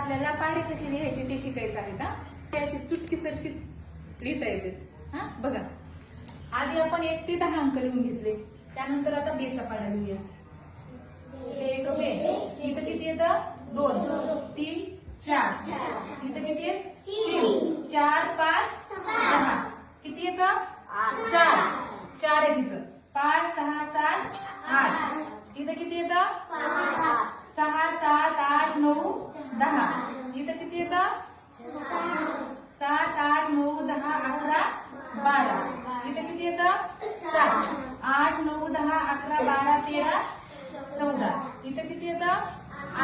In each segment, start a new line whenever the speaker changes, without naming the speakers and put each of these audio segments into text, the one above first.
आपल्याला पाढे कशी लिहायची ते शिकायचं आहे हा. ते अशी चुटकीसरशीच लिहिता येते हा. बघा आधी आपण 1 ते 10 अंक लिहून घेतले, त्यानंतर आता बेचा पाढा लिहूया. एक बे इथं किती येतं 2 3 4 इथं किती आहे 3 4 5 6 किती येतं 4 4 आहे तिथं 5 6 7 8 इथं किती येतं 6 7 8 9 10 इथं किती येतं 7 8 9 10 11 12 इथं किती येतं 7 8 9 10 11 12 13 14 इथं किती येतं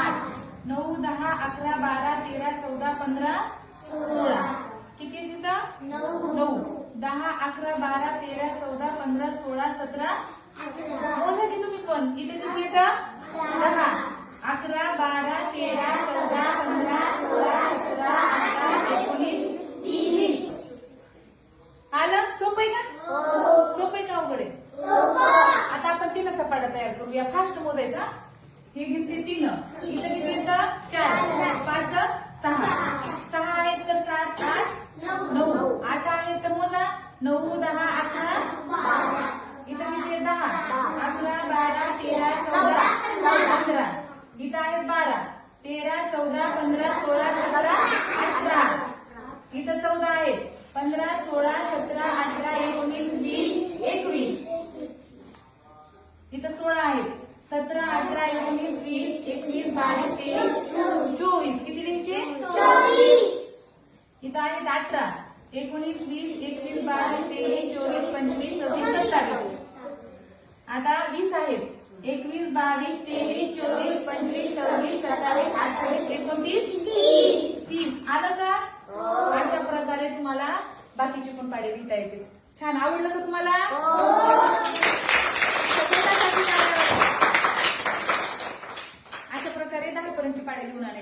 8 9 10 11 12 13 14 15 16 किती आहे तिथं 9 10 11 12 13 14 15 16 17 मोजा की तुम्ही पण. इथे किती येतं 10 11 12 13 14 15 16 17 18 19 20 आलं. सोपं आहे का सोपं आहे का अवघड आहे? आता आपण 3चा पाढा तयार करूया. फास्ट मोजायचा. हे घेतले 3 इथं किती येतं 4 5 6 6 आहेत तर 7 8 9 8 आहेत तर मोजा 9 10 11 12 इथं किती आहे 10 11 12 13 14 15 इथं आहेत 12 13 14 15 16 17 18 इथं 14 आहेत 15 16 17 18 19 20 21 इथं 16 आहेत 17 18 19 20 21 22 23 24 किती लिहायचे 24 इथं आहेत 18 19 20 21 22 23 24 25 26 27 आता 20 आहेत 21 22 23 24 25 26 27 28 29 30 आलं का? अशा प्रकारे तुम्हाला बाकीचे पण पाढे लिहिता येते. छान आवडलं का तुम्हाला?